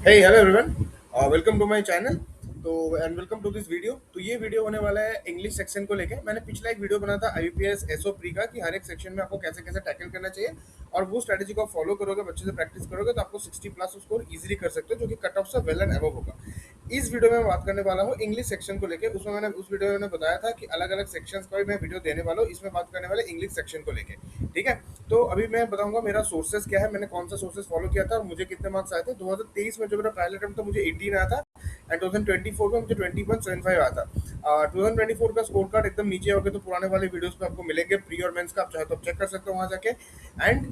Hey, hello everyone. Welcome to my channel. तो and welcome to this video. तो ये video होने वाला है इंग्लिश सेक्शन को लेके। मैंने पिछला एक वीडियो बना था आईपीएस एसओ प्री का कि हर एक सेक्शन में आपको कैसे कैसे टैकल करना चाहिए, और वो स्ट्रेटेजी को आप फॉलो करोगे, बच्चे से प्रैक्टिस करोगे, तो आपको 60 प्लस स्कोर इजीली कर सकते हो, जो कि कट ऑफ से वेल एंड अबव होगा। इस वीडियो में मैं बात करने वाला हूँ इंग्लिश सेक्शन को लेके। उसमें मैंने उस वीडियो में मैंने बताया था कि अलग अलग सेक्शंस का भी मैं वीडियो देने वाला हूँ। इसमें बात करने वाले इंग्लिश सेक्शन को लेके। ठीक है। तो अभी मैं बताऊंगा मेरा सोर्सेज क्या है, मैंने कौन सा सोर्सेज फॉलो किया था और मुझे कितने मार्क्स आए थे। 2023 में जो मेरा पहला अटेम्प्ट था मुझे 18 आया था, एंड 2024 में मुझे 2175 आया था। 2024 का स्कोर कार्ड एकदम नीचे हो गया, तो पुराने वाले वीडियोस पे आपको मिलेंगे, प्री और मेंस का, आप चाहे तो चेक कर सकते हो वहां जाके। एंड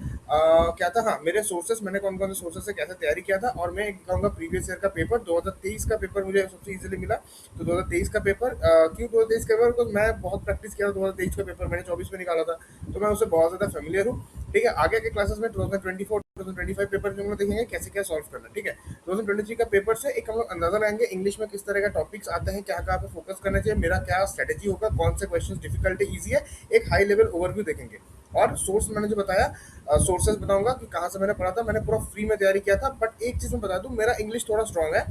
क्या था, हाँ, मेरे सोर्सेस, मैंने कौन कौन से सोर्सेस से कैसे तैयारी किया था, और मैं कहूँगा प्रीवियस ईयर का पेपर 2023 का पेपर मुझे सबसे इजीली मिला। तो 2023 का पेपर, क्यों 2023 का पेपर, बिकॉज मैं बहुत प्रैक्टिस किया था। 2023 का पेपर मैंने 24 में निकाला था, तो मैं उससे बहुत ज़्यादा फेमिलियर हूँ। ठीक है। आगे के क्लासेस में 2024 2025 पेपर जो हम लोग देखेंगे कैसे क्या सॉल्व करना। ठीक है। 2023 का पेपर से एक हम लोग अंदाजा लगाएंगे इंग्लिश में किस तरह का टॉपिक्स आते हैं, क्या कहाँ पे फोकस करना चाहिए, मेरा क्या स्ट्रेटेजी होगा, कौन से क्वेश्चन डिफिकल्ट है, ईजी है, एक हाई लेवल ओवरव्यू देखेंगे। और सोर्स मैंने जो बताया, सोर्सेज बताऊंगा कि कहाँ से मैंने पढ़ा था। मैंने पूरा फ्री में तैयारी किया था, बट एक चीज़ मैं बता दूं, मेरा इंग्लिश थोड़ा स्ट्रॉन्ग है।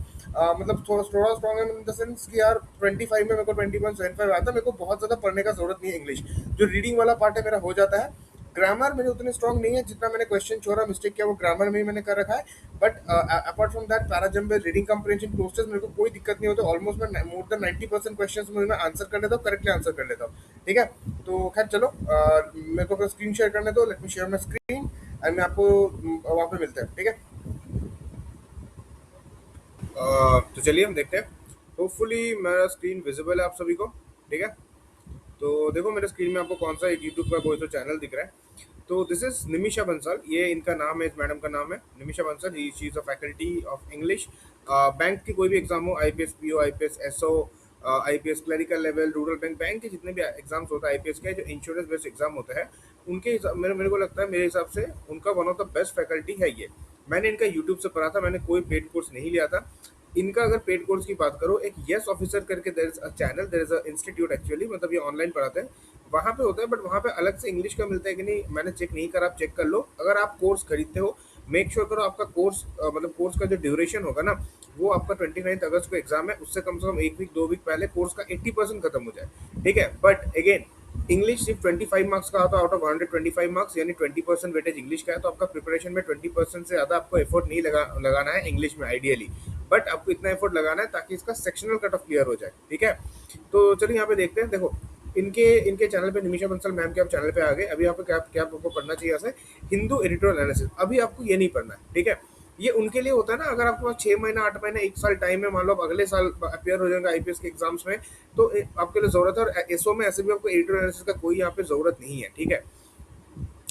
मतलब थोड़ा थोड़ा स्ट्रॉन्ग है इन द सेंस कि यार 25 में मेरे को 2175 आता है। मेरे को बहुत ज़्यादा पढ़ने का जरूरत नहीं है। इंग्लिश जो रीडिंग वाला पार्ट है मेरा हो जाता है। ग्रामर मेरे उतने स्ट्रॉन्ग नहीं है, जितना मैंने क्वेश्चन छोड़ा मिस्टेक किया वो ग्रामर में ही मैंने कर रखा है। But apart from that, parajumble, reading comprehension, clozes, मेरे को कोई दिक्कत नहीं होता। ऑलमोस्ट मैं मोर देन 90% क्वेश्चन में मैं आंसर कर लेता हूँ, करेक्टली आंसर कर लेता हूँ। ठीक है। तो खैर चलो, मेरे को स्क्रीन शेयर करने दो। Let me share my screen and मैं आपको वहाँ पे मिलते हैं। ठीक है। तो चलिए हम देखते हैं। होपफुली मेरा स्क्रीन विजिबल है आप सभी को। ठीक है। तो देखो मेरे स्क्रीन में आपको कौन सा एक यूट्यूब का कोई तो चैनल दिख रहा है। तो दिस इज निमिषा बंसल, ये इनका नाम है, इस मैडम का नाम है Nimisha Bansal. He she is a faculty of English. Bank की कोई भी एग्जाम हो, IPS PO, IPS SO, IPS clerical level, rural bank, bank के जितने भी एग्जाम्स होता है आईपीएस के, जो इंश्योरेंस बेस्ड एग्जाम होता है, उनके मेरे मेरे को लगता है, मेरे हिसाब से उनका one of the best faculty है ये। मैंने इनका यूट्यूब से पढ़ा था, मैंने कोई पेड कोर्स नहीं लिया था। इनका अगर पेड कोर्स की बात करो, एक यस ऑफिसर करके there is a channel, there is a institute actually, मतलब ये ऑनलाइन पढ़ाते हैं, वहाँ पे होता है। बट वहाँ पे अलग से इंग्लिश का मिलता है कि नहीं, मैंने चेक नहीं करा, आप चेक कर लो। अगर आप कोर्स खरीदते हो, मेक श्योर करो आपका कोर्स, मतलब कोर्स का जो ड्यूरेशन होगा ना, वो आपका 29 अगस्त को एग्जाम है, उससे कम से कम एक वीक 2 वीक पहले कोर्स का 80% खत्म हो जाए। ठीक है। बट अगेन, इंग्लिश सिर्फ 25 मार्क्स का होता है, आउट ऑफ 125 मार्क्स, यानी 20% वेटेज इंग्लिश का है। तो आपका प्रिपरेशन में 20% से ज़्यादा आपको एफर्ट नहीं लगाना है इंग्लिश में आइडियली। बट आपको इतना एफर्ट लगाना है ताकि इसका सेक्शनल कट ऑफ क्लियर हो जाए। ठीक है। तो चलिए यहाँ पे देखते हैं। देखो, इनके इनके चैनल पे, निमिषा बंसल मैम के आप चैनल पे आ गए। अभी यहाँ पे क्या क्या आपको पढ़ना चाहिए यहाँ से, हिंदू एडिटोरियल एनालिसिस। अभी आपको ये नहीं पढ़ना है। ठीक है। ये उनके लिए होता है ना, अगर आपके पास 6 महीना, 8 महीने, 1 साल टाइम है, मान लो आप अगले साल अपियर हो जाएगा आईपीएस के एग्जाम्स में, तो आपके लिए जरूरत है। और एसओ में ऐसे भी आपको एडिटोरियल एनालिसिस का कोई यहाँ पे जरूरत नहीं है। ठीक है।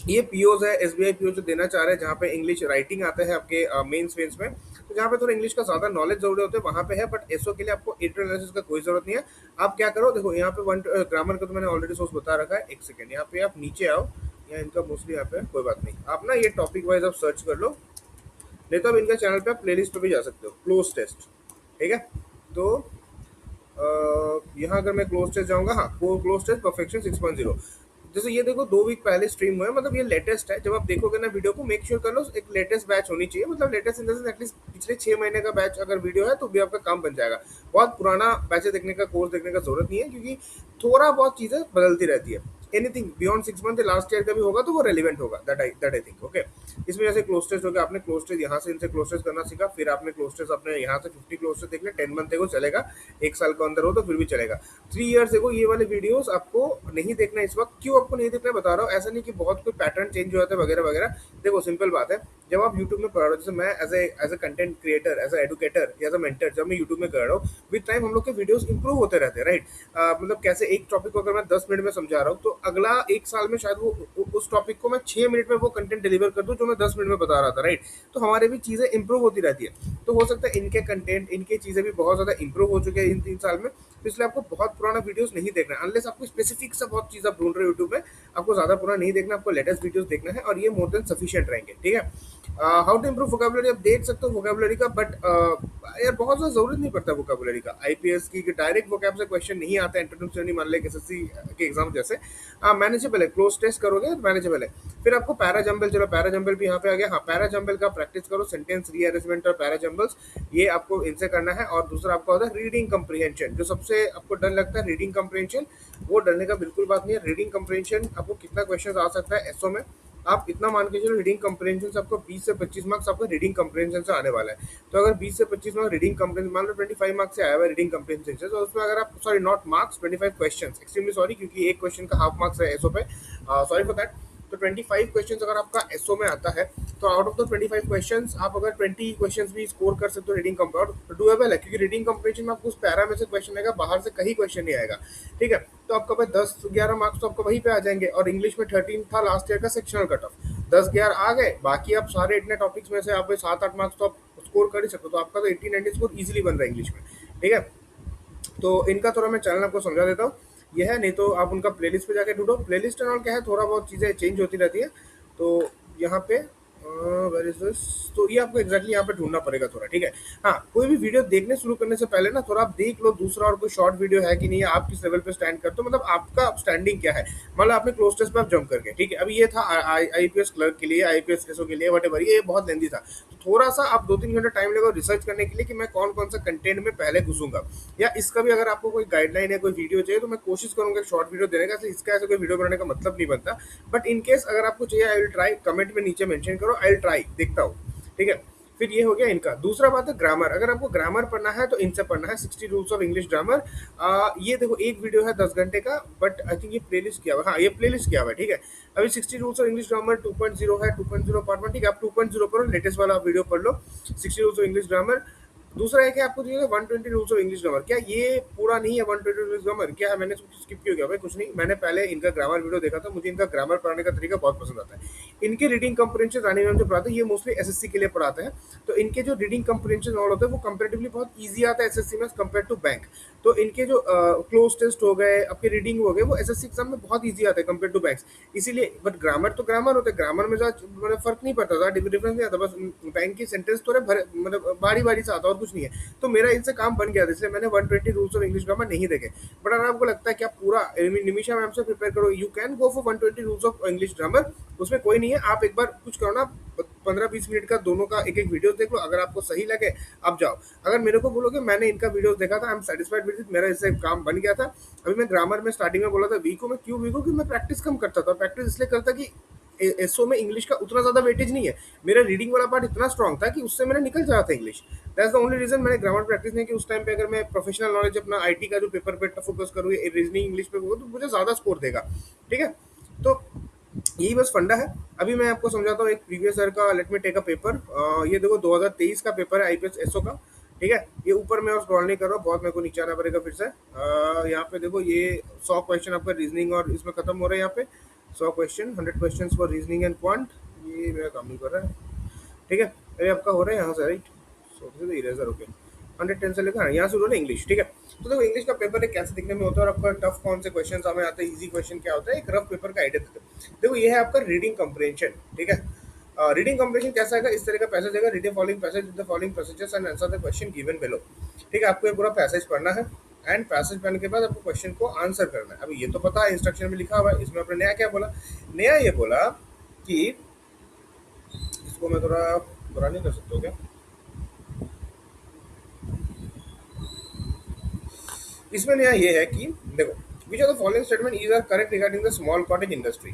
ये पीओज है, एसबीआई पीओ जो देना चाह रहे हैं, जहाँ पे इंग्लिश राइटिंग आता है आपके मेंस वेंस में, तो जहाँ पे थोड़ा इंग्लिश का ज्यादा नॉलेज जरूरी होता है वहाँ पे है। बट एसओ के लिए आपको एडिटोरियल एनालिसिस का कोई जरूरत नहीं है। आप क्या करो, देखो यहाँ पे वन ग्रामर का तो मैंने ऑलरेडी सोर्स बता रखा है। एक सेकंड, यहाँ पे आप नीचे आओ, यहाँ इनका मोस्टली यहाँ पे कोई बात नहीं, आप ना ये टॉपिक वाइज आप सर्च कर लो, नहीं तो आप इनका चैनल पे आप प्लेलिस्ट पे भी जा सकते हो, क्लोज टेस्ट। ठीक है। तो यहाँ अगर मैं क्लोज टेस्ट जाऊंगा, हाँ, क्लोज टेस्ट परफेक्शन 6.0, जैसे ये देखो 2 वीक पहले स्ट्रीम हुआ है, मतलब ये लेटेस्ट है। जब आप देखोगे ना वीडियो को, मेक श्योर कर लो एक लेटेस्ट बैच होनी चाहिए, मतलब latest in the sense at least पिछले 6 महीने का बैच अगर वीडियो है तो भी आपका काम बन जाएगा। बहुत पुराना बैच देखने का, कोर्स देखने का जरूरत नहीं है, क्योंकि थोड़ा बहुत चीजें बदलती रहती है। Anything beyond 6 month, last year का भी होगा तो वो रेलिवेंट होगा, दैट आई थिंक। ओके। इसमें जैसे क्लोज टेस्ट हो गया, आपने क्लोज टेस्ट यहाँ से इनसे क्लोज टेस्ट करना सीखा, फिर आपने क्लोज टेस्ट अपने यहाँ से 50 क्लोज टेस्ट देख लिया, 10 मंथ को चलेगा, 1 साल के अंदर हो तो फिर भी चलेगा। 3 ईयर्स देखो, ये वाले वीडियोस आपको नहीं देखना इस वक्त। क्यों आपको नहीं देखना बता रहा हूँ, ऐसा नहीं कि बहुत कोई पैटर्न चेंज हो जाता है वगैरह वगैरह। देखो सिंपल बात है, जब आप यूट्यूब में पढ़ रहे हो, जैसे मैं as a content creator, as a educator, as a mentor, जब मैं यूट्यूब में कर रहा हूँ, विद टाइम हम लोग के वीडियोस इंप्रूव होते रहते हैं, राइट। मतलब कैसे, एक टॉपिक को अगर मैं 10 मिनट में समझा रहा हूँ, तो अगला 1 साल में शायद वो उस टॉपिक को मैं 6 मिनट में वो कंटेंट डिलीवर कर दूं जो मैं 10 मिनट में बता रहा था, राइट। तो हमारे भी चीजें इंप्रूव होती रहती है। तो हो सकता है इनके कंटेंट, इनकी चीजें भी बहुत ज्यादा इंप्रूव हो चुके हैं इन 3 साल में। तो इसलिए आपको बहुत पुराना वीडियोस नहीं देखना है, अनलेस आपको स्पेसिफिक सा बहुत चीज आप ढूंढ रहे हो यूट्यूब में। आपको ज्यादा पुराना नहीं देखना, आपको लेटेस्ट वीडियोस देखना है, और ये मोर देन सफिशिएंट रहेंगे। ठीक है। हाउ टू इम्प्रूव वोकेबुलरी, आप देख सकते हो वोकेबुलरी का, बट यार बहुत ज़्यादा जरूरत नहीं पड़ता वोकेबुलरी का। आईपीएस की डायरेक्ट वोकैब से क्वेश्चन नहीं आता, इंट्रोडक्शन श्रेणी मान लें एसएससी के एग्जाम जैसे मैनेजेबल है, क्लोज टेस्ट करोगे मैनेजेबल है। फिर आपको पैरा जंबल, चलो पैरा जंबल भी यहाँ पे आ गया। हाँ, पैरा जंबल का प्रैक्टिस करो, सेंटेंस रीअरेंजमेंट और पैरा जंबल्स, ये आपको इनसे करना है। और दूसरा आपका होता है रीडिंग कंप्रीहेंशन, जो सबसे आपको डर लगता है रीडिंग कंप्रीहेंशन, वो डरने का बिल्कुल बात नहीं है। रीडिंग कंप्रीहेंशन आपको कितना क्वेश्चन आ सकता है एसओ में, आप इतना मान के चलो रीडिंग कंप्रीहेंशन से आपको 20 से 25 मार्क्स आपको रीडिंग कंप्रीहेंशन से आने वाला है। तो अगर 20 से 25 मार्क्स रीडिंग कंप्रीहेंशन, मान लो 25 मार्क्स से आया हुआ रीडिंग कंप्रीहेंशन से, तो उसमें अगर आप, sorry not marks, 25 questions, extremely sorry, क्योंकि एक क्वेश्चन का हाफ मार्क्स है एसओ पे, सॉरी फॉर दैट। तो 25 क्वेश्चंस अगर आपका एसओ में आता है, तो आउट ऑफ द 25 क्वेश्चंस आप अगर 20 क्वेश्चंस भी स्कोर कर सकते हो रीडिंग कंप्रीहेंशन, डुएबल है, क्योंकि रीडिंग कंप्रीहेंशन में आपको उस पैरा में से क्वेश्चन आएगा, बाहर से कहीं क्वेश्चन नहीं आएगा, ठीक है। तो आपका भाई 10-11 मार्क्स तो आपको वहीं पे आ जाएंगे। और इंग्लिश में 13 था लास्ट ईयर का सेक्शनल कट ऑफ, 10-11 आ गए, बाकी आप सारे इतने टॉपिक्स में से आप 7-8 मार्क्स तो आप स्कोर कर ही सकते हो। तो आपका तो 80-90 स्कोर इजीली बन रहा है इंग्लिश में, ठीक है। तो इनका थोड़ा मैं चैनल आपको समझा देता हूँ, ये है, नहीं तो आप उनका प्लेलिस्ट पे जाके ढूंढो। प्लेलिस्ट एंड ऑल क्या है, थोड़ा बहुत चीज़ें चेंज होती रहती है। तो यहाँ पे वेर इज दिस, तो ये आपको एग्जैक्टली यहाँ पे ढूंढना पड़ेगा थोड़ा, ठीक है। हाँ, कोई भी वीडियो देखने शुरू करने से पहले ना थोड़ा आप देख लो दूसरा और कोई शॉर्ट वीडियो है कि नहीं है, आप किस लेवल पे स्टैंड करते हो, मतलब आपका स्टैंडिंग क्या है। मतलब आपने क्लोज टेस्ट पे आप जंप करके, ठीक है, अभी ये था आईपीएस क्लर्क के लिए, आईपीएस एसओ के लिए, वट ये बहुत लेंदी था। तो थोड़ा सा आप 2-3 घंटे टाइम लगेगा रिसर्च करने के लिए कि मैं कौन कौन सा कंटेंट में पहले घुसूंगा, या इसका भी अगर आपको कोई गाइडलाइन है, कोई वीडियो चाहिए, तो मैं कोशिश करूंगा शॉर्ट वीडियो देने का। इसका ऐसा कोई वीडियो बनाने का मतलब नहीं बनता, बट इन केस अगर आपको चाहिए, आई विल ट्राई, कमेंट में नीचे मेंशन करो, आई विल ट्राई, देखता हूँ, ठीक है। फिर ये हो गया इनका। दूसरा बात है ग्रामर, अगर आपको ग्रामर पढ़ना है तो इनसे पढ़ना है, 60 रूल्स ऑफ इंग्लिश ग्रामर। ये देखो एक वीडियो है 10 घंटे का, बट आई थिंक ये प्लेलिस्ट किया हुआ है, हाँ ये प्लेलिस्ट किया हुआ है, ठीक है। अभी 60 रूल्स ऑफ इंग्लिश ग्रामर 2.0 है, 2.0 पार्ट 1, ठीक है, आप 2.0 पर लेटेस्ट वाला वीडियो पढ़ लो, 60 रूल्स ऑफ इंग्लिश ग्रामर। दूसरा है कि आपको दिया 120 रूल्स ऑफ इंग्लिश ग्रामर, क्या ये पूरा नहीं है 120 इंग्लिश ग्रामर, क्या है, मैंने स्किप क्यों किया भाई, कुछ नहीं, मैंने पहले इनका ग्रामर वीडियो देखा था, मुझे इनका ग्रामर पढ़ाने का तरीका बहुत पसंद आता है। इनके रीडिंग कंप्रीहेंशन रानी मैम जो पढ़ाते हैं, ये मोस्टली एसएससी के लिए पढ़ाते हैं, तो इनके जो रीडिंग कंप्रीहेंशन ऑल होते हैं वो कंपैरेटिवली बहुत ईजी आता है एसएससी में कंपेयर टू बैंक। तो इनके जो क्लोज टेस्ट हो गए, आपके रीडिंग हो गए, वो एसएससी एग्जाम में बहुत ईजी आते हैं कंपेयर टू बैंक्स, इसीलिए। बट ग्रामर तो ग्रामर होता है, ग्रामर में मतलब फर्क नहीं पड़ता था, डिफरेंस नहीं आता, बस बैंक की सेंटेंस थोड़े मतलब बारी बारी से आता और कुछ नहीं है। तो मेरा इनसे काम बन गया था, इसलिए मैंने 120 रूल्स ऑफ इंग्लिश ग्रामर नहीं देखे। बट अगर आपको लगता है कि आप पूरा निमिषा मैम से प्रिपेयर करो, you can go for 120 rules of English grammar, उसमें कोई नहीं है। आप एक बार कुछ करो ना, 15-20 मिनट का दोनों का एक एक वीडियो देख लो, अगर आपको सही लगे आप जाओ। अगर मेरे को बोलोगे मैंने इनका वीडियो देखा था, I am satisfied with it, मेरा इससे काम बन गया था। अभी मैं ग्रामर में स्टार्टिंग में बोला था वीक हूँ, मैं क्यों वीक हूँ कि मैं प्रैक्टिस कम करता था, प्रैक्टिस इसलिए करता कि एसओ में इंग्लिश का उतना ज्यादा वेटेज नहीं है, मेरा रीडिंग वाला पार्ट इतना स्ट्रांग था कि उससे मैंने निकल जाता था English. That's the only reason मैंने ग्रामर प्रैक्टिस नहीं की उस टाइम पे। अगर मैं प्रोफेशनल नॉलेज अपना आईटी का जो पेपर पे फोकस करूँ, रीजनिंग इंग्लिश पे तो मुझे ज्यादा स्कोर देगा, ठीक है। तो यही बस फंडा है। अभी मैं आपको समझाता हूँ एक प्रीवियस ईयर का, let me take a paper. ये देखो 2023 का पेपर है आईपीएस एसओ का, ठीक है। ये ऊपर मैं स्क्रॉल नहीं कर रहा हूँ, बहुत मेरे को नीचे आना पड़ेगा फिर से। यहाँ पे देखो ये 100 क्वेश्चन आपका रीजनिंग और इसमें खत्म हो रहा है। यहाँ पे 100 question, 100 question for reasoning and quant, ये मेरा काम नहीं कर रहा है, ठीक है। अरे आपका हो रहा है यहाँ से, राइट, सो इरेजर, ओके। 110 से लेकर यहाँ से उन्होंने इंग्लिश, ठीक है। तो देखो इंग्लिश का पेपर है कैसे दिखने में होता है और आपका टफ कौन से क्वेश्चन हमें आते हैं, इजी क्वेश्चन क्या होता है, एक रफ पेपर का आइडिया देते हैं। देखो ये है आपका रीडिंग कंप्रीहेंशन, ठीक है। रीडिंग कंप्रीहेंशन कैसा है, इस तरह का पैसेज देगा, read the following passage with the following passages and answer the question given below, ठीक है। आपको ये पूरा पैसेज पढ़ना है एंड पैसेज पढ़ने के बाद आपको क्वेश्चन को आंसर करना है। अभी ये तो पता है इंस्ट्रक्शन में लिखा हुआ है, इसमें आपने नया क्या बोला, नया ये बोला कि इसको मैं थोड़ा बुरा नहीं कर सकता हूँ क्या, इसमें नया ये है कि देखो which are the following statement is are correct regarding the small cottage industry,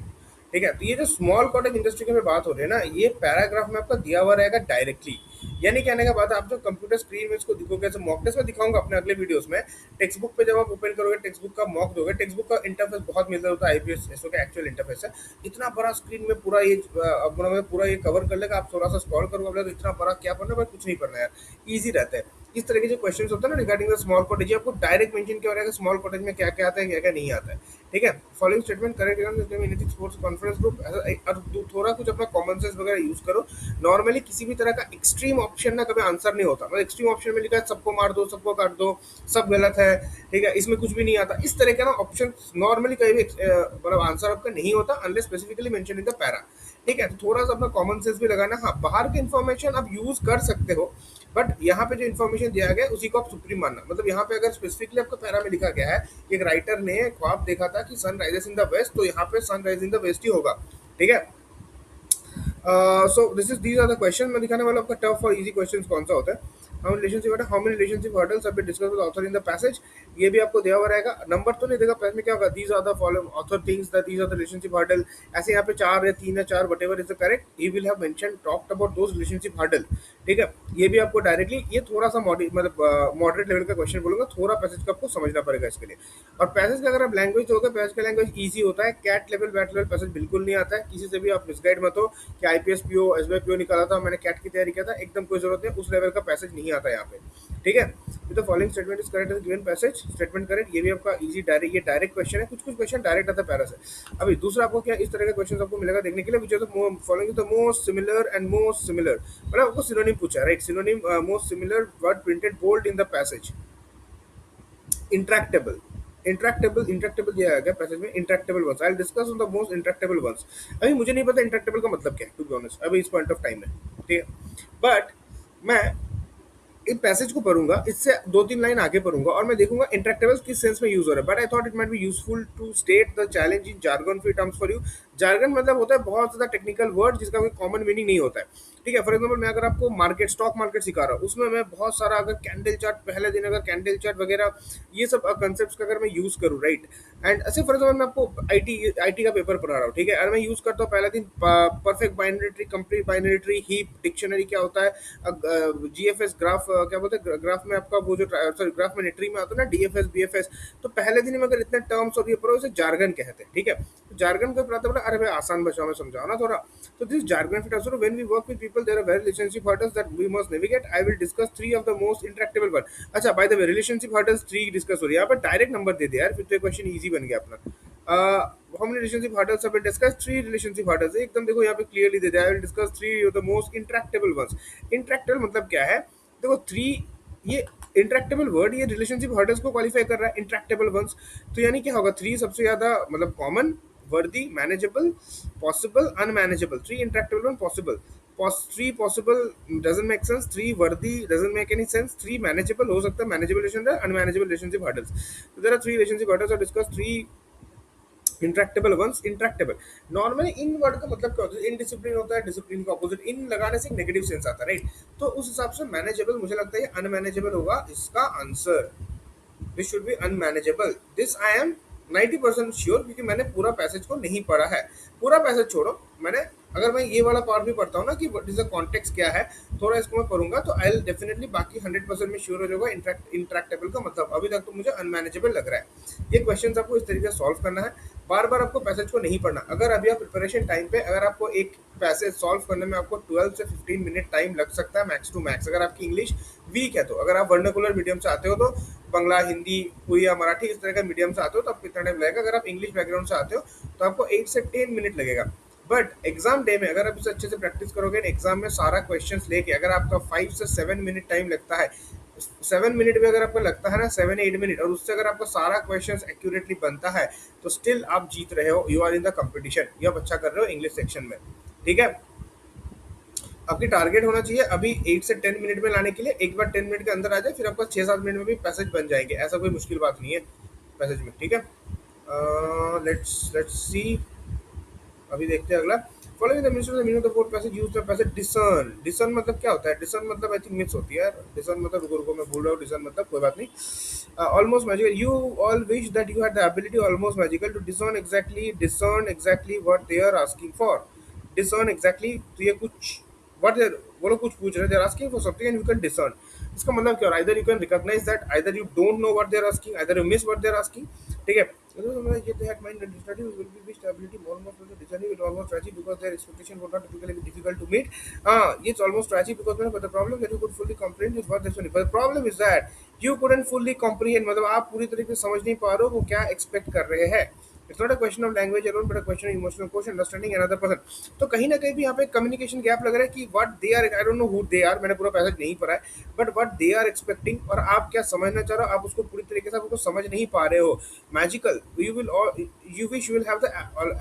ठीक है। तो ये जो स्मॉल कॉटेज इंडस्ट्री की हमें बात हो रही है ना, ये पैराग्राफ में आपका दिया हुआ रहेगा डायरेक्टली। यानी कहने का बात है, आप जो कंप्यूटर स्क्रीन में इसको दिखोगे, जैसे मॉक टेस्ट में दिखाऊंगा अपने अगले वीडियोस में, टेक्स्ट बुक पे जब आप ओपन करोगे, टेक्स्ट बुक का मॉक दोगे, टेक्स्ट बुक का इंटरफेस बहुत मिलता होता है, आईपीएस एसओ का एक्चुअल इंटरफेस है। इतना बड़ा स्क्रीन में पूरा ये अपना पूरा ये कवर कर लेगा, आप थोड़ा सा स्क्रॉल करोगे तो इतना बड़ा क्या पढ़ना है, कुछ नहीं पढ़ना यार, ईजी रहता है। इस तरह के जो क्वेश्चन होते हैं ना रिगार्डिंग द स्मॉल कॉटेज, आपको डायरेक्ट मेंशन किया रहेगा स्मॉल कॉटेज में क्या क्या आता है, क्या क्या नहीं आता है, ठीक है। Following statement correct anything sports conference group, थोड़ा कुछ अपना कॉमन सेंस वगैरह यूज करो। नॉर्मली किसी भी तरह का एक्सट्रीम ऑप्शन ना कभी आंसर नहीं होता, मतलब एक्सट्रीम ऑप्शन में लिखा है सबको मार दो, सबको काट दो, सब गलत है, ठीक है, इसमें कुछ भी नहीं आता, इस तरह का ना ऑप्शन नॉर्मली कहीं भी मतलब आंसर आपका नहीं होता unless specifically mention in the para, ठीक है, तो थोड़ा सा अपना कॉमन सेंस भी लगाना। हाँ, बाहर की इन्फॉर्मेशन आप यूज कर सकते हो, बट यहाँ पे जो इन्फॉर्मेशन दिया गया है उसी को आप सुप्रीम मानना। मतलब यहाँ पे अगर स्पेसिफिकली आपको पैरा में लिखा गया है कि एक राइटर ने ख्वाब देखा था कि sun rises in the west, तो यहाँ पे sun rise in the west ही होगा। ठीक है। So this is these are the questions मैं दिखाने वाला हूँ। आपका टफ और इजी क्वेश्चंस कौन सा होता है। How many relationship hurdles have been discussed with author in the passage, ये भी आपको दिया हुआ रहेगा। नंबर तो नहीं देगा, पैसेज में क्या होगा, these are the following author things that these are the relationship hurdle, ऐसे यहाँ पे 4 या 3 या 4 whatever is the correct, he will have mention talked about those relationship hurdle. ठीक है, ये भी आपको डायरेक्टली, ये थोड़ा सा मॉडरेट लेवल का क्वेश्चन बोलूंगा, थोड़ा पैसेज को आपको समझना पड़ेगा इसके लिए। और पैसेज का अगर आप लैंग्वेज होगा, पैसेज का लैंग्वेज ईजी होता है, CAT level bat level passage बिल्कुल नहीं आता है। किसी से भी आप मिसगाइड मत हो कि आईपीएस पीओ एसबीआई पीओ निकाला था मैंने, कैट की तैयारी किया था, एकदम कोई जरूरत नहीं, उस लेवल का पैसेज नहीं आता यहाँ पे। ठीक है, तो following statement is correct, given passage statement correct, ये भी आपका इजी डायरेक्ट, ये डायरेक्ट क्वेश्चन है। कुछ कुछ क्वेश्चन डायरेक्ट आता है पैरा से। अभी दूसरा आपको क्या इस तरह का क्वेश्चन आपको मिलेगा देखने के लिए, which are the following the most similar and most similar, मतलब आपको सिनोनिम पूछा है, right. Synonym most similar word printed bold in the passage. Intractable, intractable दिया गया पैसेज में, intractable ones, I will discuss on the most intractable ones. अभी मुझे नहीं पता इंट्रैक्टेबल का मतलब क्या है, टू बी ऑनेस्ट, अभी इस पॉइंट ऑफ टाइम में। ठीक है, बट मैं इन पैसेज को पढ़ूंगा, इससे 2-3 लाइन आगे पढ़ूंगा और मैं देखूंगा इंटरेक्टेबल्स किस सेंस में यूज हो रहा है। But I thought it might be useful to state the challenge in jargon free terms for you. Jargon मतलब होता है बहुत ज्यादा टेक्निकल वर्ड जिसका कोई कॉमन मीनिंग नहीं होता है। ठीक है, फॉर एग्जाम्पल मैं अगर आपको मार्केट, स्टॉक मार्केट सिखा रहा हूँ, उसमें मैं बहुत सारा अगर कैंडल चार्ट, पहले दिन अगर कैंडल चार्ट वगैरह, ये सब कंसेप्ट का अगर मैं यूज करूँ, राइट। एंड ऐसे फॉर एग्जाम्पल मैं आपको आईटी का पेपर पढ़ा रहा हूँ, ठीक है, और मैं यूज करता हूँ पहला दिन perfect binary tree, complete binary tree, heap, dictionary क्या होता है, जीएफएस ग्राफ, क्या बोलते हैं ग्राफ में आपका वो जो, सॉरी ग्राफ में ट्री में आता है ना, डीएफएस बीएफएस। तो पहले दिन में अगर इतने टर्म्स और ये पढ़ो, इसे जार्गन कहते हैं। ठीक है, तो जार्गन को पढ़ाते बोला, अरे भाई आसान भाषा में समझाओ ना थोड़ा। तो this jargon fit also when we work with people there are very relationship hurdles that we must navigate. I will discuss 3 of the most intractable one. अच्छा, by the way relationship hurdles 3 discuss हो रही है यहाँ पर, direct number दे दिया यार, फिर तो क्वेश्चन इजी बन गया अपना। How many relationship hurdles have been discussed, 3 relationship hurdles, एकदम देखो यहाँ पे क्लियरली दे दिया, I will discuss 3 of the most intractable ones. Intractable मतलब क्या है, देखो 3, ये इंट्रैक्टेबल वर्ड, ये रिलेशनशिप हर्डल्स को क्वालिफाई कर रहा है, इंट्रैक्टेबल वंस। तो यानी क्या होगा, 3 सबसे ज्यादा मतलब common, worthy, manageable, possible, unmanageable. 3 intractable one possible, 3 possible doesn't make sense, 3 worthy doesn't make any sense, 3 manageable हो सकता है, manageable relationship, unmanageable relationship hurdles. तो there are 3 relationship hurdles are discuss, 3 intractable ones. Intractable normally इन word का मतलब क्या होता है, इनडिसिप्लिन होता है, डिसिप्लिन का अपोजिट, इन लगाने से नेगेटिव सेंस आता है, राइट। तो उस हिसाब से मैनेजेबल, मुझे लगता है अनमैनेजेबल होगा इसका answer. This should be unmanageable, this I am 90% sure, क्योंकि मैंने पूरा पैसेज को नहीं पढ़ा है। पूरा पैसेज छोड़ो, मैंने अगर मैं ये वाला पार्ट भी पढ़ता हूँ ना कि व्हाट इज द कॉन्टेक्स्ट क्या है, थोड़ा इसको मैं पढ़ूंगा, तो आई विल डेफिनेटली बाकी 100% में श्योर हो जाऊंगा इंट्रैक्टेबल का मतलब। अभी तक तो मुझे अनमैनेजेबल लग रहा है। ये क्वेश्चन आपको इस तरीके से सॉल्व करना है, बार बार आपको पैसेज को नहीं पढ़ना। अगर अभी आप प्रिपरेशन टाइम पे, अगर आपको एक पैसेज सॉल्व करने में आपको 12 से 15 मिनट टाइम लग सकता है मैक्स टू मैक्स, अगर आपकी इंग्लिश वीक है तो। अगर आप वर्नाकुलर मीडियम से आते हो तो, बंगला, हिंदी, कोई या मराठी इस तरह का मीडियम से आते हो तो आपको इतना टाइम लगेगा। अगर आप इंग्लिश बैकग्राउंड से आते हो तो आपको 8 से 10 मिनट लगेगा। बट एग्जाम डे में अगर आप इसे अच्छे से प्रैक्टिस करोगे, एग्जाम में सारा क्वेश्चंस लेके, अगर आपका 5 से 7 मिनट टाइम लगता है, 7 मिनट में अगर आपको लगता है ना 7-8 मिनट, और उससे अगर आपका सारा क्वेश्चंस एक्यूरेटली बनता है, तो स्टिल आप जीत रहे हो, you are in the competition, ये आप अच्छा कर रहे हो इंग्लिश सेक्शन में। ठीक है, आपकी टारगेट होना चाहिए अभी 8 से 10 मिनट में लाने के लिए। एक बार 10 मिनट के अंदर आ जाए, फिर आपका 6-7 मिनट में भी पैसेज बन जाएंगे, ऐसा कोई मुश्किल बात नहीं है पैसेज में। ठीक है, लेट्स सी, अभी देखते हैं अगला। Following the meaning of the fourth passage, use the passage discern. Discern मतलब क्या होता है, डिसर्न मतलब आई थिंक मिस होती है यार, डिसर्न मतलब, रुको रुको मैं भूल रहा हूँ, डिसर्न मतलब कोई बात नहीं। Almost magical, you all wish that you had the ability almost magical to discern exactly what they are asking for. Discern exactly, तो ये कुछ व्हाट दे, वो लोग कुछ पूछ रहे हैं, they are asking for something and you can discern. इसका मतलब क्या है, either you can recognise that, either you don't know what they are asking, either you miss what they are asking. ठीक है, ये they had mind and study will be with ability more for the designing will almost tragic because their expectation would not typically be difficult to meet. It's almost tragic because but the problem that you could fully comprehend is what they're saying. But the problem is that you couldn't fully comprehend, मतलब आप पूरी तरीके से समझ नहीं पा रहे हो वो क्या एक्सपेक्ट कर रहे हैं। It's not a question of language alone but a question of emotional course understanding another person. तो कहीं ना कहीं भी यहाँ पे कम्युनिकेशन गैप लग रहा है कि what they are, I don't know who they are, मैंने पूरा पैसेज नहीं पढ़ा है, but what they are expecting और आप क्या समझना चाह रहे हो, आप उसको पूरी तरीके से आप उसको समझ नहीं पा रहे हो। Magical you will, you wish you will have the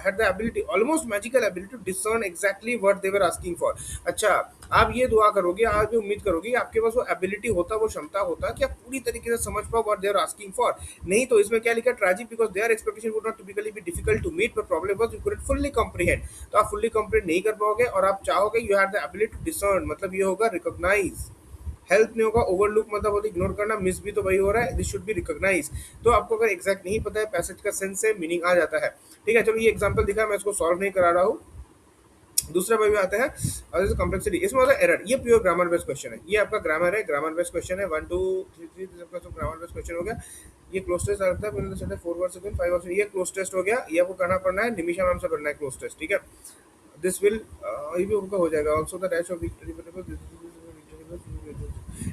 had the ability, almost magical ability to discern exactly what they were asking for। अच्छा, आप ये दुआ करोगे, आप ये उम्मीद करोगे कि आपके पास वो एबिलिटी होता, वो क्षमता होता कि आप पूरी तरीके से समझ पाओ what they are asking for. नहीं तो इसमें क्या लिखा, tragic because their expectation would not typically be difficult to meet but problem was you couldn't fully comprehend. तो आप फुल्ली कॉम्प्रिहेंड नहीं कर पाओगे और आप चाहोगे you have the ability to discern, मतलब ये होगा रिकॉग्नाइज। हेल्प नहीं होगा, ओवरलुक मतलब होता है इग्नोर करना, मिस भी तो वही हो रहा है, दिस शुड बी रिकॉग्नाइज। तो आपको अगर एग्जैक्ट नहीं पता है पैसेज का सेंस से मीनिंग आ जाता है। ठीक है, चलो ये एग्जांपल दिखा, मैं इसको सॉल्व नहीं करा रहा हूँ। दूसरा भाई आता है और जैसे कॉम्प्लेक्सिटी, इसमें होता है एरर। ये प्योर ग्रामर बेस्ड क्वेश्चन है, ये आपका ग्रामर है, ग्रामर बेस्ड क्वेश्चन है। 1 2 3 3 सबका सब ग्रामर बेस्ड क्वेश्चन हो गया। ये क्लोज टेस्ट आता है, मैंने सोचा 4 वर्ड सेकंड 5 वर्ड, ये क्लोज टेस्ट हो गया। ये आपको करना पड़ना है, निमिषा मैम से करना है क्लोज टेस्ट। ठीक है, दिस विल ये भी उनका हो जाएगा। Also the dash of victory,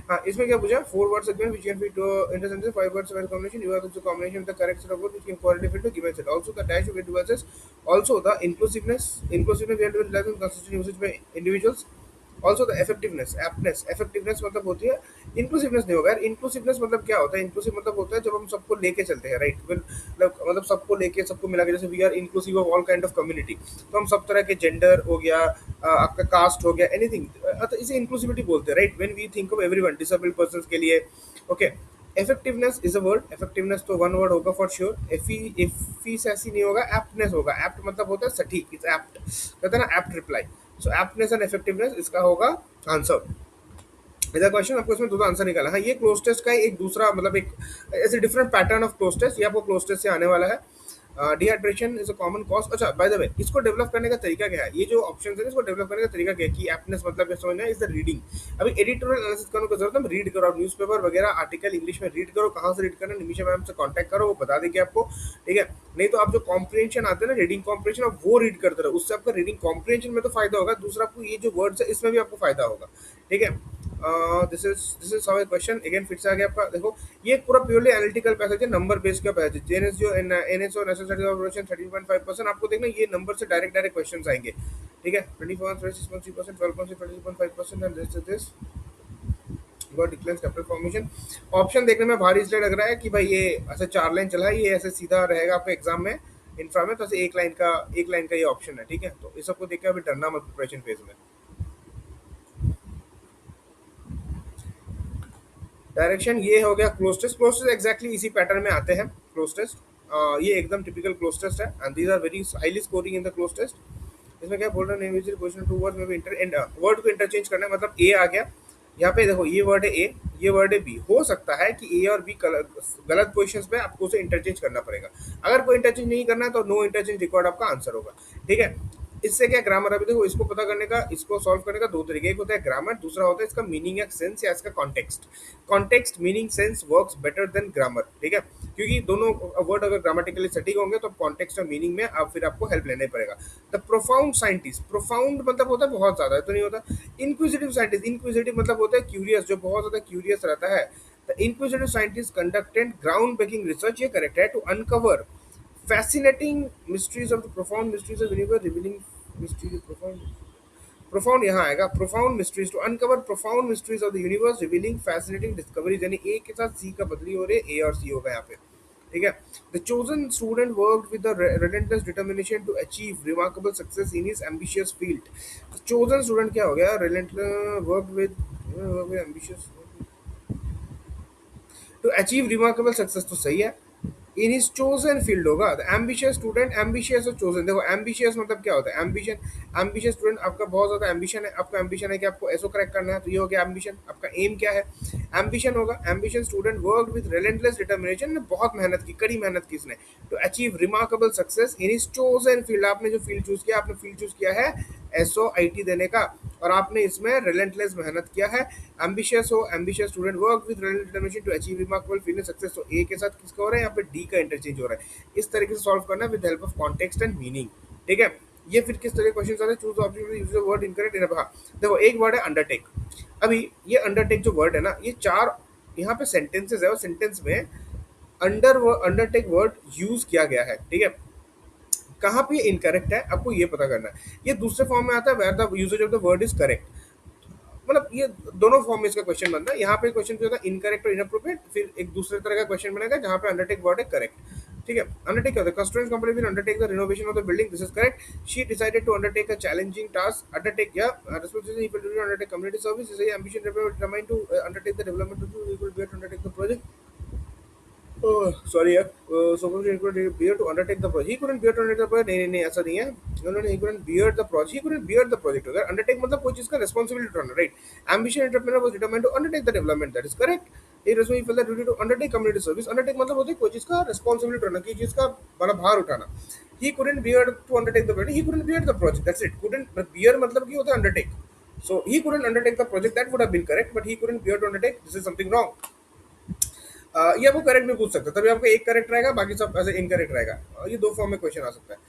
हाँ इसमें क्या पूछा, 4 words again which can fit into sentences, 5 words well combination, you have the combination with the correct set of words which can correlate fit to given set, also the dash of devices, also the inclusiveness we have to realize in consistent usage by individuals, also the effectiveness, aptness, effectiveness मतलब होती है, inclusiveness नहीं होगा यार। inclusiveness मतलब क्या होता है, inclusive मतलब होता है जब हम सबको लेके चलते हैं, राइट, मतलब सबको लेके सबको मिला के, जैसे we are inclusive of all kind of community, तो हम सब तरह के जेंडर हो गया, आपका कास्ट हो गया, एनीथिंग, तो इसे इंक्लूसिविटी बोलते हैं, right, when we think of everyone, disabled persons के लिए। Okay, effectiveness is a word, effectiveness तो वन वर्ड होगा फॉर श्योर। एफिशिएंसी नहीं होगा, एप्टनेस होगा। एप्ट मतलब होता है सटीक, इट्स एप्ट, कहते हैं ना apt reply. So aptness and effectiveness इसका होगा आंसर। इधर क्वेश्चन आपको इसमें दो आंसर निकाला। हाँ, ये क्लोज टेस्ट का एक दूसरा मतलब एक ऐसे different pattern of cloze test, ये आपको क्लोज टेस्ट से आने वाला है। Dehydration is a common cause. अच्छा बाय द वे, इसको डेवलप करने का तरीका क्या है, ये जो ऑप्शन है इसको डेवलप करने का तरीका क्या है कि एप्टनेस मतलब क्या समझना है, इज द रीडिंग। अभी एडिटोरियल एनालिसिस करने की जरूरत है, रीड करो, न्यूज़पेपर वगैरह आर्टिकल इंग्लिश में रीड करो, कहाँ से रीड करना, निमिषा मैम से कांटेक्ट करो, वो बता देंगे आपको। ठीक है, नहीं तो आप जो कॉम्प्रिहेंशन आते हैं ना, रीडिंग कॉम्प्रिहेंशन, आप वो रीड करते रहो, उससे आपका रीडिंग कॉम्प्रिहेंशन में तो फायदा होगा, दूसरा आपको ये जो वर्ड्स है इसमें भी आपको फायदा होगा। ठीक है, this is how a question again फिर से आ गया आपका। देखो ये पूरा प्योरली एनालिटिकल पैसेज है, नंबर बेस्ड का पैसेज। जेएनएस जो एनएसओ नेशनल सर्टिफिकेट ऑपरेशन 13.5%, आपको देखना ये नंबर से डायरेक्ट डायरेक्ट क्वेश्चंस आएंगे। ठीक है, 24.6%, 12.3%, and this got declares capital formation. Option देखने में भारी इसलिए लग रहा है कि भाई ये ऐसे 4 लाइन चला है, ये ऐसे सीधा रहेगा आपका एग्जाम में इंफ्रा में, तो ऐसे एक लाइन का ये ऑप्शन है। ठीक है, तो इस सबको देख के अभी डरना मत प्रिपरेशन फेज में। डायरेक्शन ये हो गया cloze test. Cloze test exactly इसी पैटर्न में आते हैं क्लोज टेस्ट। ये एकदम टिपिकल क्लोज टेस्ट है and these are very highly scoring in the cloze test. इसमें क्या बोल रहा है, क्वेश्चन टू वर्ड में भी वर्ड को इंटरचेंज करना है, मतलब ए आ गया यहाँ पे, देखो ये वर्ड है ए, ये वर्ड है बी, हो सकता है कि ए और बी गलत पोजिशन पे आपको उसे इंटरचेंज करना पड़ेगा। अगर कोई इंटरचेंज नहीं करना है तो नो इंटरचेंज रिकॉर्ड आपका आंसर होगा। ठीक है, इससे क्या ग्रामर, अभी देखो इसको पता करने का, इसको सॉल्व करने का दो तरीके, एक होता है ग्रामर, दूसरा होता है इसका मीनिंग या सेंस या इसका context. Context meaning sense works better than grammar. ठीक है, क्योंकि दोनों वर्ड अगर ग्रामेटिकली सटीक होंगे तो कॉन्टेक्स्ट और मीनिंग में आप फिर आपको हेल्प लेना ही पड़ेगा। द प्रोफाउंड साइंटिस्ट, प्रोफाउंड मतलब होता है बहुत ज्यादा, तो नहीं होता। इंक्विजिटिव साइंटिस्ट, इंक्विजिटिव मतलब होता है क्यूरियस, जो बहुत ज्यादा क्यूरियस रहता है। The inquisitive scientist conducted ground breaking research, ये करेक्ट है, to uncover fascinating mysteries of the profound mysteries of the universe, revealing mysteries profound यहाँ आएगा, profound mysteries, to uncover profound mysteries of the universe, revealing fascinating discoveries, यानी ए के साथ सी का बदली हो रही है, ए और सी होगा यहाँ पे। ठीक है, the chosen student worked with the relentless determination to achieve remarkable success in his ambitious field। the chosen student क्या हो गया, relentless worked with ambitious to achieve remarkable success, तो सही है। इन हिज चोजन फील्ड होगा। The ambitious student, ambitious और chosen, देखो ambitious मतलब क्या होता है, एम्बिशन, एम्बिशियस स्टूडेंट आपका बहुत ज्यादा एम्बिशन है, आपका एम्बिशन है कि आपको ऐसो क्रैक करना है, तो ये हो गया एम्बिशन, आपका एम क्या है, एम्बिशन होगा। Ambition student work with relentless determination, बहुत मेहनत की, कड़ी मेहनत की इसने, to achieve remarkable success in his chosen field. आपने जो फील्ड चूज किया, आपने फील्ड चूज किया है SOIT देने का, और आपने इसमें रिलेंटलेस मेहनत किया है। एम्बिशियस हो, ambitious student work with determination to achieve remarkable field in success, तो ए के साथ किसका हो रहा है, यहाँ पे डी का इंटरचेंज हो रहा है। इस तरीके से सॉल्व करना with help of context and meaning. ठीक है, ये फिर किस तरह के क्वेश्चन आते हैं, choose option use the word incorrect in. हाँ देखो, एक वर्ड है अंडरटेक। अभी ये अंडरटेक जो वर्ड है ना, ये 4 यहाँ पे सेंटेंसेस है, और सेंटेंस में अंडरटेक वर्ड यूज किया गया है। ठीक है, कहाँ पे इनकरेक्ट है आपको ये पता करना है। ये दूसरे फॉर्म में आता है where the usages of the word is correct. मतलब ये दोनों फॉर्म में इसका क्वेश्चन बनता है। यहाँ पे क्वेश्चन जो होता है इनकरेक्ट और इनअप्रोप्रिएट, फिर एक दूसरे तरह का क्वेश्चन बनेगा जहाँ पे अंडरटेक वर्ड है करेक्ट। ठीक है, अंडरटेक क्या होता है, construction company will undertake the renovation of the building, this is correct. She decided to undertake a challenging task, undertake या responsibility equal to undertake community service, is ambition determined to undertake the development to equal to undertake the project. Oh, sorry यार, suppose he couldn't bear to undertake the project. He couldn't bear to undertake the project. नहीं ऐसा नहीं है। No, he couldn't bear the project. He couldn't bear the project. अगर undertake मतलब कोई चीज़ का responsibility उठाना, right? Ambition entrepreneur was determined to undertake the development. That is correct. He resumed felt the duty to undertake community service. Undertake मतलब होता है कोई चीज़ का responsibility उठाना, किसी चीज़ का बड़ा भार उठाना। He couldn't bear to undertake the project. He couldn't bear the project. That's it. Couldn't bear मतलब कि होता है undertake. So he couldn't undertake the project. That would have been correct, but he couldn't bear to undertake. This is something wrong. ये आपको correct भी पूछ सकता है, तभी आपका एक करेक्ट रहेगा, बाकी सब ऐसे इनकरेक्ट रहेगा। ये दो फॉर्म में क्वेश्चन आ सकता है।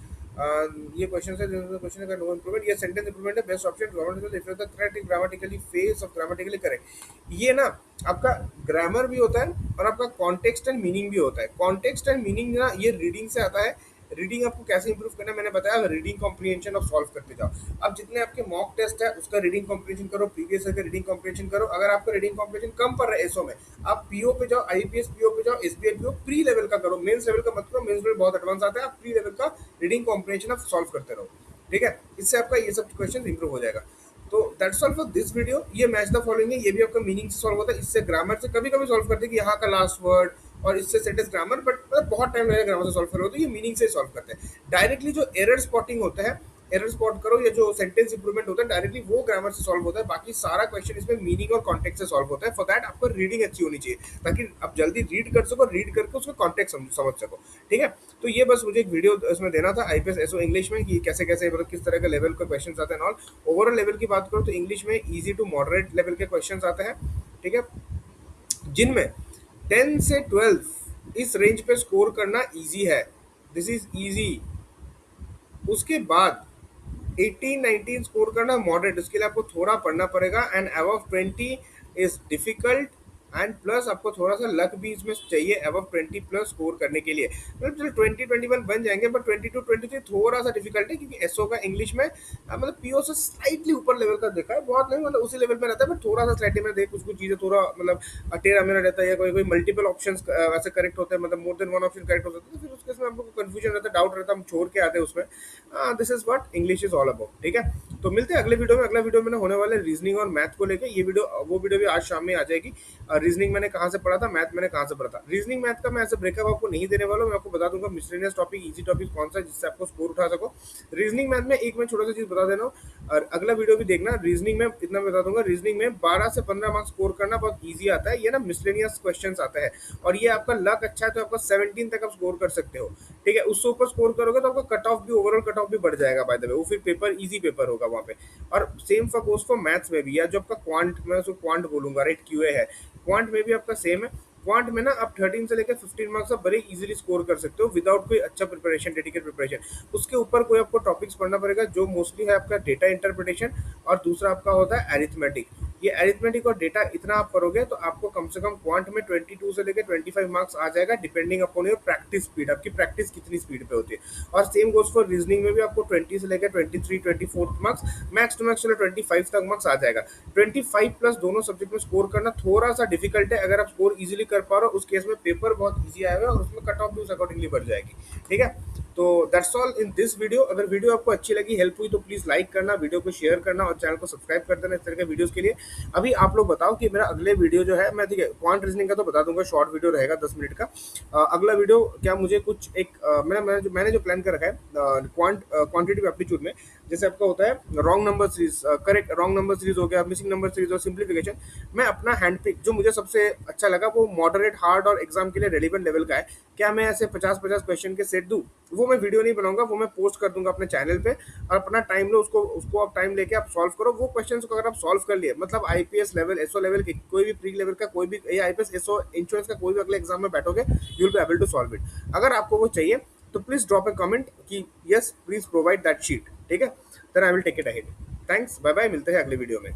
ये क्वेश्चन है, क्वेश्चन का नो इंप्रूवमेंट, ये सेंटेंस इंप्रूवमेंट है, best option grammatical if the correct grammatically face of grammatically correct. ये ना आपका ग्रामर भी होता है और आपका कॉन्टेक्स्ट एंड मीनिंग भी होता है। कॉन्टेक्स्ट एंड मीनिंग ना ये रीडिंग से आता है। रीडिंग आपको कैसे इंप्रूव करना है मैंने बताया, रीडिंग कॉम्प्रिहेंशन और सॉल्व करते जाओ। अब जितने आपके मॉक टेस्ट है उसका रीडिंग कॉम्प्रिहेंशन करो, प्रीवियस ईयर का रीडिंग कॉम्प्रिहेंशन करो। अगर आपका रीडिंग कॉम्प्रिहेंशन कम पड़ रहा है एसओ में, आप पीओ पे जाओ, आईपीएस पीओ पे जाओ, एसबीआई पीओ, प्री लेवल का करो, मेंस लेवल का मत करो, मेंस लेवल बहुत एडवांस आता है। आप प्री लेवल का रीडिंग कॉम्प्रिहेंशन आप सॉल्व करते रहो, ठीक है, इससे आपका ये सब क्वेश्चन इंप्रूव हो जाएगा। तो that's all for this video. ये मैच द फॉलोइंग है, ये भी आपका मीनिंग से सॉल्व होता है, इससे ग्रामर से कभी कभी सॉल्व करते हैं कि यहाँ का लास्ट वर्ड और इससे सेंटेंस ग्रामर, बट मतलब बहुत टाइम लगेगा ग्रामर से सॉल्व करो, तो ये मीनिंग से सॉल्व करते हैं। डायरेक्टली जो एरर स्पॉटिंग होता है, एरर स्पॉट करो, या जो सेंटेंस इंप्रूवमेंट होता है डायरेक्टली वो ग्रामर से सॉल्व होता है। बाकी सारा क्वेश्चन इसमें मीनिंग और कॉन्टेक्स्ट से सॉल्व होता है। फॉर दैट आपको रीडिंग अच्छी होनी चाहिए ताकि आप जल्दी रीड कर सको, रीड करके उसका कॉन्टेक्स्ट समझ सको, ठीक है। तो ये बस मुझे एक वीडियो इसमें देना था आईपीएस एसओ इंग्लिश में कि कैसे कैसे मतलब किस तरह के लेवल के क्वेश्चन आते हैं। ऑल ओवरऑल लेवल की बात करो तो इंग्लिश में ईजी टू मॉडरेट लेवल के क्वेश्चन आते हैं, ठीक है, जिनमें 10 से 12 इस रेंज पे स्कोर करना इजी है, दिस इज इजी। उसके बाद 18-19 स्कोर करना मॉडरेट, उसके लिए आपको थोड़ा पढ़ना पड़ेगा। And above 20 is difficult, and plus आपको थोड़ा सा लक भी इसमें चाहिए अबव 20 प्लस स्कोर करने के लिए। मतलब चलो 20-21 बन जाएंगे, बट 22-23 थोड़ा सा डिफिकल्ट है क्योंकि एसओ का इंग्लिश में मतलब पीओ से स्लाइटली ऊपर लेवल का देखा है, बहुत नहीं मतलब उसी लेवल में रहता है, बट थोड़ा सा स्लाइटली में देख कुछ कुछ चीज़ें थोड़ा मतलब टेढ़ा मेरा रहता है, कोई कोई मल्टीपल ऑप्शन वैसे करेक्ट होते हैं, मतलब more than one option correct हो सकता है, तो फिर उसके इसमें हमको कंफ्यूजन रहता है, डाउट रहता है, हम छोड़ के आते हैं उसमें। This is what English is all about, ठीक है। तो मिलते हैं अगले वीडियो में। अगला वीडियो में होने वाले रीजनिंग और मैथ को लेकर, ये वीडियो वो वीडियो भी आज शाम में आ जाएगी। रीजनिंग मैंने कहाँ से पढ़ा था, मैथ मैंने कहाँ से पढ़ा था। रीजनिंग मैथ का मैं ऐसे ब्रेकअप आपको नहीं देने वाला हूँ, मैं आपको बता दूंगा मिसलेनियस टॉपिक, इजी टॉपिक कौन सा है जिससे आपको स्कोर उठा सको। रीजनिंग मैथ में एक मैं छोटा सा चीज बता देना हूँ, और अगला वीडियो भी देखना। रीजनिंग में इतना बता दूंगा, रीजनिंग में 12 से 15 मार्क्स स्कोर करना बहुत ईजी आता है। ये ना मिसलेनियस क्वेश्चन आता है, और ये आपका लक अच्छा है तो आपका 17 तक आप स्कोर कर सकते हो, ठीक है। उससे ऊपर स्कोर करोगे तो आपका कट ऑफ भी, ओवरऑल कट ऑफ भी बढ़ जाएगा बाय द वे, वो फिर पेपर ईजी पेपर होगा वहाँ पे। और same for goes for maths में भी, या जो आपका क्वांट, मैं उसको क्वांट बोलूंगा, राइट, क्यूए है, क्वांट में भी आपका सेम है। क्वांट में ना आप 13 से लेकर 15 मार्क्स आप बड़े इजीली स्कोर कर सकते हो विदाउट कोई अच्छा प्रिपरेशन, डेडिकेट प्रिपरेशन। उसके ऊपर कोई आपको टॉपिक्स पढ़ना पड़ेगा जो मोस्टली है आपका डेटा इंटरप्रिटेशन, और दूसरा आपका होता है एरिथमेटिक। ये एरिथमेटिक और डेटा इतना आप करोगे तो आपको कम से कम क्वांट में 22 से लेकर 25 मार्क्स आ जाएगा, depending upon your practice speed, आपकी प्रैक्टिस कितनी स्पीड पे होती है। और सेम गोज फॉर रीजनिंग में भी आपको 20 से लेकर 23-24 मार्क्स, मैक्स टू मैक्स 25 तक मार्क्स आ जाएगा। 25 प्लस दोनों सब्जेक्ट में स्कोर करना थोड़ा सा डिफिकल्ट है, अगर आप स्कोर इजीली कर पा रहे हो उस केस में पेपर बहुत इजी आएगा और उसमें कट ऑफ भी उस अकॉर्डिंगली बढ़ जाएगी, ठीक है। तो that's all in this video. अगर वीडियो आपको अच्छी लगी, हेल्प हुई, तो प्लीज लाइक करना, वीडियो को शेयर करना और चैनल को सब्सक्राइब कर देना इस तरह के वीडियोस के लिए। अभी आप लोग बताओ कि मेरा अगले वीडियो जो है, मैं ठीक है क्वांट रीजनिंग का तो बता दूंगा, शॉर्ट वीडियो रहेगा 10 मिनट का। अगला वीडियो क्या मुझे कुछ एक मैंने जो प्लान कर रखा है क्वांटिटेटिव एप्टीट्यूड में, जैसे आपका होता है wrong number series, correct wrong number series हो गया, मिसिंग नंबर सीरीज और सिंप्लीफिकेशन। मैं अपना हैंड पिक जो मुझे सबसे अच्छा लगा वो मॉडरेट, हार्ड और एग्जाम के लिए रेलिवेंट लेवल का है। क्या मैं ऐसे 50-50 क्वेश्चन के सेट दूं? वो मैं वीडियो नहीं बनाऊंगा, वो मैं पोस्ट कर दूंगा अपने चैनल पे, और अपना टाइम लो, उसको आप टाइम लेके आप सॉल्व करो। वो क्वेश्चंस को अगर आप सॉल्व कर लिए, मतलब आईपीएस लेवल, एसओ लेवल के, कोई भी प्री लेवल का, कोई भी आईपीएस, एसओ, इंश्योरेंस का कोई भी अगले एग्जाम में बैठोगे, you will be able to solve it. अगर आपको वो चाहिए तो प्लीज ड्रॉप ए कमेंट कि yes please provide that sheet, ठीक है, then I will take it ahead. Thanks, bye bye, मिलते हैं अगले वीडियो में।